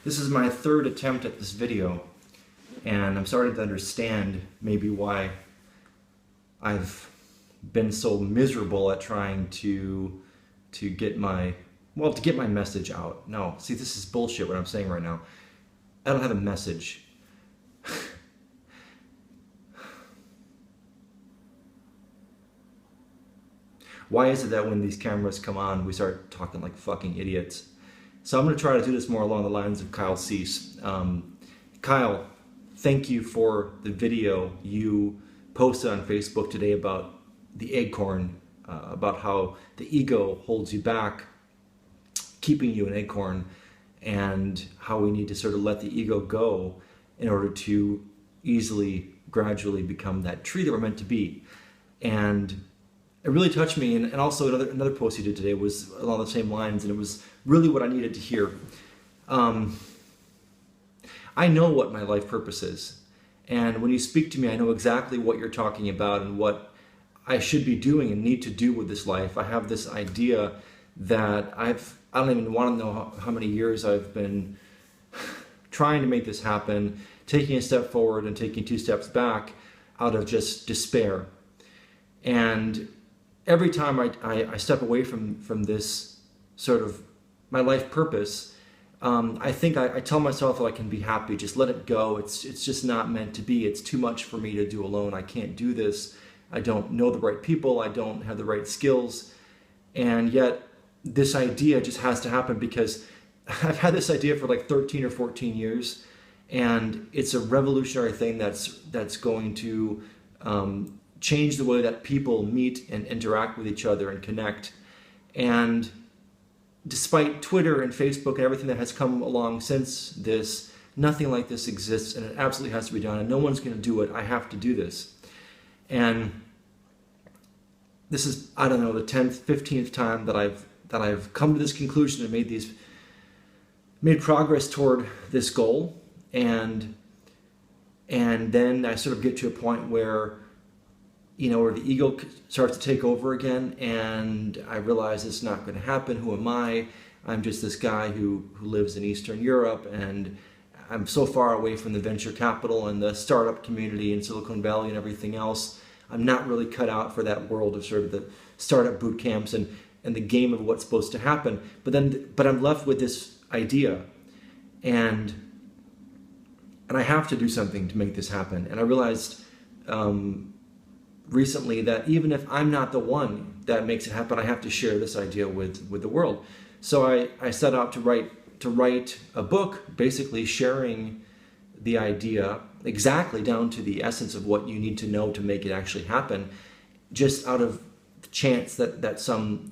This is my third attempt at this video, and I'm starting to understand maybe why I've been so miserable at trying to get my message out. No, see, this is bullshit what I'm saying right now. I don't have a message. Why is it that when these cameras come on, we start talking like fucking idiots? So I'm going to try to do this more along the lines of Kyle Cease. Kyle, thank you for the video you posted on Facebook today about the acorn, about how the ego holds you back, keeping you an acorn, and how we need to sort of let the ego go in order to easily, gradually become that tree that we're meant to be. And it really touched me, and also another post you did today was along the same lines, and it was really what I needed to hear. I know what my life purpose is, and when you speak to me, I know exactly what you're talking about and what I should be doing and need to do with this life. I have this idea that I don't even want to know how many years I've been trying to make this happen, taking a step forward and taking 2 steps back out of just despair. And every time I step away from this sort of my life purpose, I think I tell myself that I can be happy, just let it go. It's just not meant to be. It's too much for me to do alone. I can't do this. I don't know the right people. I don't have the right skills. And yet this idea just has to happen because I've had this idea for like 13 or 14 years, and it's a revolutionary thing that's going to change the way that people meet and interact with each other and connect. And despite Twitter and Facebook and everything that has come along since this, nothing like this exists, and it absolutely has to be done, and no one's going to do it. I have to do this. And this is, I don't know, the 10th, 15th time that I've come to this conclusion and made progress toward this goal. And then I sort of get to a point where where the ego starts to take over again, and I realize it's not going to happen. Who am I? I'm just this guy who lives in Eastern Europe, and I'm so far away from the venture capital and the startup community in Silicon Valley and everything else. I'm not really cut out for that world of sort of the startup boot camps and the game of what's supposed to happen. But I'm left with this idea, and I have to do something to make this happen. And I realized recently that even if I'm not the one that makes it happen, I have to share this idea with the world. So I set out to write a book, basically sharing the idea exactly down to the essence of what you need to know to make it actually happen, just out of the chance that some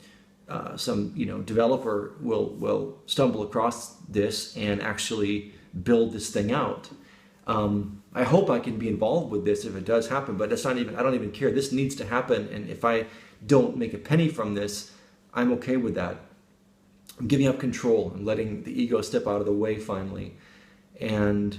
developer will stumble across this and actually build this thing out. I hope I can be involved with this if it does happen, but I don't even care. This needs to happen, and if I don't make a penny from this, I'm okay with that. I'm giving up control and letting the ego step out of the way finally. And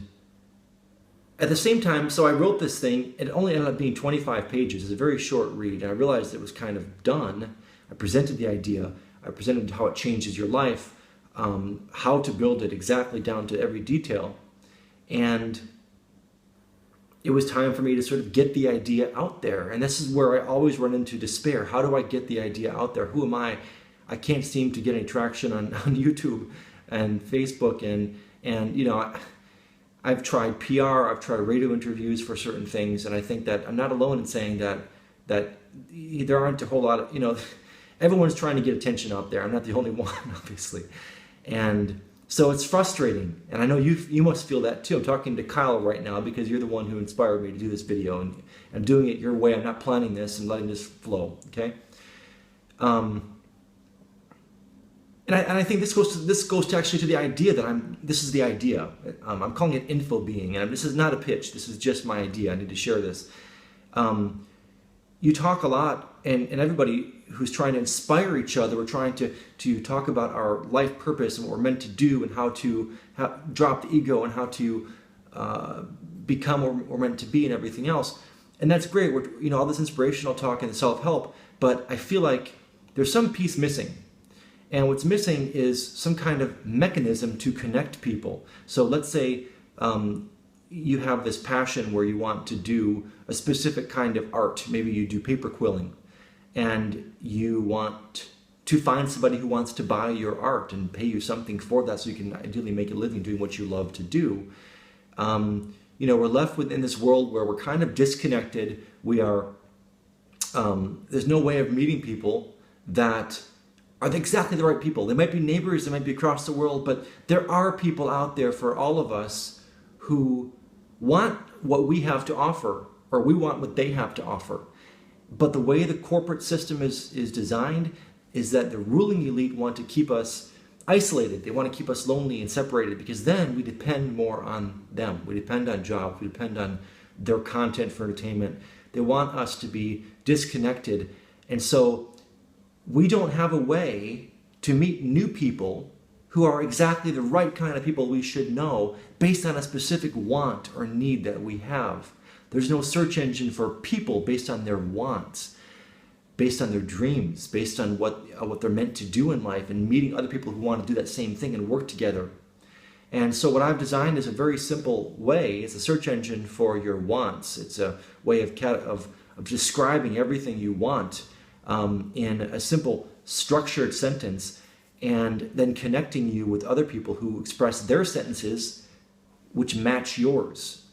at the same time, so I wrote this thing. It only ended up being 25 pages. It's a very short read, and I realized it was kind of done. I presented the idea. I presented how it changes your life, how to build it exactly down to every detail. And it was time for me to sort of get the idea out there. And this is where I always run into despair. How do I get the idea out there? Who am I? I can't seem to get any traction on YouTube and Facebook. And I've tried PR, I've tried radio interviews for certain things. And I think that I'm not alone in saying that there aren't a whole lot of, everyone's trying to get attention out there. I'm not the only one, obviously. And so it's frustrating, and I know you must feel that too. I'm talking to Kyle right now because you're the one who inspired me to do this video, and I'm doing it your way. I'm not planning this and letting this flow, okay? And I think this goes to actually to the idea that this is the idea. I'm calling it info being, and this is not a pitch. This is just my idea. I need to share this. You talk a lot, and everybody who's trying to inspire each other, we're trying to talk about our life purpose and what we're meant to do, and how to drop the ego, and how to become what we're meant to be, and everything else. And that's great. All this inspirational talk and self-help, but I feel like there's some piece missing. And what's missing is some kind of mechanism to connect people. So let's say you have this passion where you want to do a specific kind of art. Maybe you do paper quilling, and you want to find somebody who wants to buy your art and pay you something for that so you can ideally make a living doing what you love to do. We're left within this world where we're kind of disconnected. We are, there's no way of meeting people that are exactly the right people. They might be neighbors, they might be across the world, but there are people out there for all of us who want what we have to offer, or we want what they have to offer. But the way the corporate system is designed is that the ruling elite want to keep us isolated. They want to keep us lonely and separated, because then we depend more on them. We depend on jobs. We depend on their content for entertainment. They want us to be disconnected. And so we don't have a way to meet new people who are exactly the right kind of people we should know based on a specific want or need that we have. There's no search engine for people based on their wants, based on their dreams, based on what they're meant to do in life, and meeting other people who want to do that same thing and work together. And so what I've designed is a very simple way. It's a search engine for your wants. It's a way of describing everything you want in a simple structured sentence, and then connecting you with other people who express their sentences which match yours,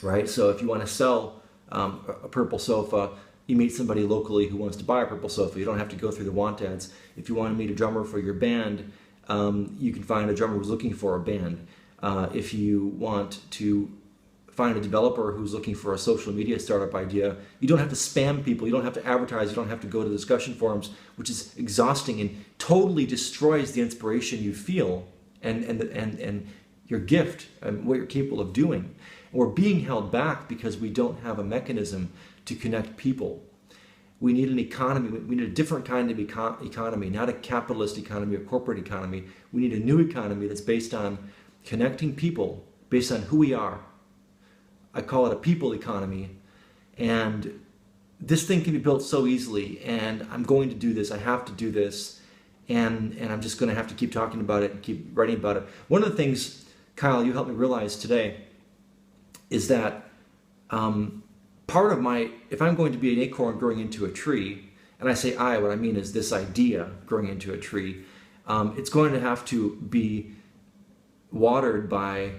right? So if you want to sell a purple sofa, you meet somebody locally who wants to buy a purple sofa. You don't have to go through the want ads. If you want to meet a drummer for your band, you can find a drummer who's looking for a band. If you want to find a developer who's looking for a social media startup idea, you don't have to spam people, you don't have to advertise, you don't have to go to discussion forums, which is exhausting and totally destroys the inspiration you feel and your gift and what you're capable of doing. And we're being held back because we don't have a mechanism to connect people. We need an economy. We need a different kind of economy, not a capitalist economy or corporate economy. We need a new economy that's based on connecting people based on who we are. I call it a people economy. And this thing can be built so easily, and I'm going to do this. I have to do this. And I'm just going to have to keep talking about it and keep writing about it. One of the things, Kyle, you helped me realize today is that part of if I'm going to be an acorn growing into a tree, and I say what I mean is this idea growing into a tree, it's going to have to be watered by,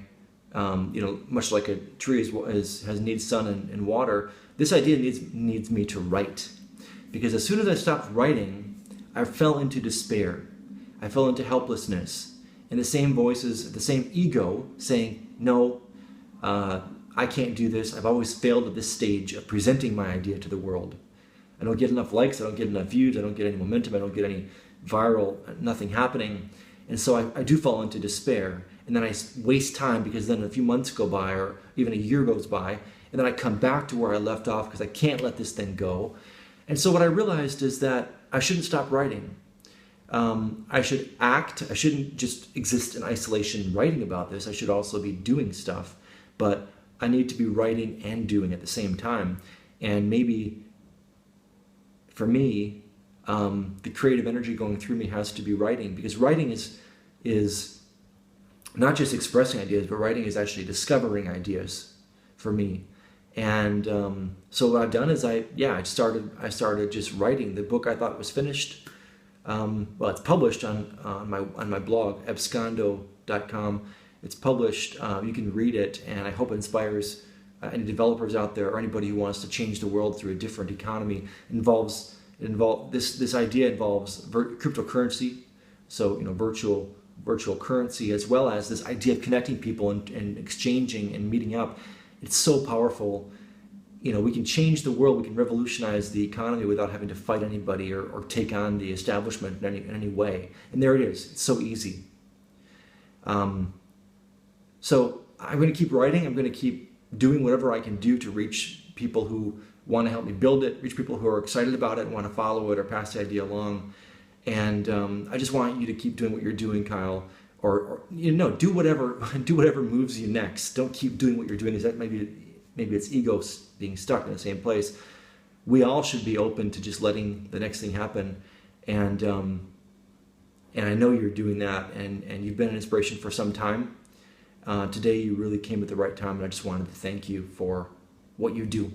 much like a tree needs sun and water. This idea needs me to write, because as soon as I stopped writing, I fell into despair. I fell into helplessness, and the same voices, the same ego saying, no, I can't do this. I've always failed at this stage of presenting my idea to the world. I don't get enough likes, I don't get enough views, I don't get any momentum, I don't get any viral, nothing happening. And so I do fall into despair. And then I waste time, because then a few months go by, or even a year goes by, and then I come back to where I left off because I can't let this thing go. And so what I realized is that I shouldn't stop writing. I should act. I shouldn't just exist in isolation writing about this. I should also be doing stuff. But I need to be writing and doing at the same time. And maybe for me, the creative energy going through me has to be writing, because writing is not just expressing ideas, but writing is actually discovering ideas for me. And so what I've done is I started just writing. The book I thought was finished. It's published on my blog, Abscondo.com. It's published. You can read it, and I hope it inspires any developers out there, or anybody who wants to change the world through a different economy. This idea involves cryptocurrency, so virtual currency, as well as this idea of connecting people and exchanging and meeting up. It's so powerful. We can change the world. We can revolutionize the economy without having to fight anybody or take on the establishment in any way. And there it is. It's so easy. So I'm going to keep writing. I'm going to keep doing whatever I can do to reach people who want to help me build it, reach people who are excited about it and want to follow it or pass the idea along. And I just want you to keep doing what you're doing, Kyle. Or do whatever moves you next. Don't keep doing what you're doing. Is that maybe it's ego being stuck in the same place? We all should be open to just letting the next thing happen. And And I know you're doing that, and you've been an inspiration for some time. Today you really came at the right time, and I just wanted to thank you for what you do.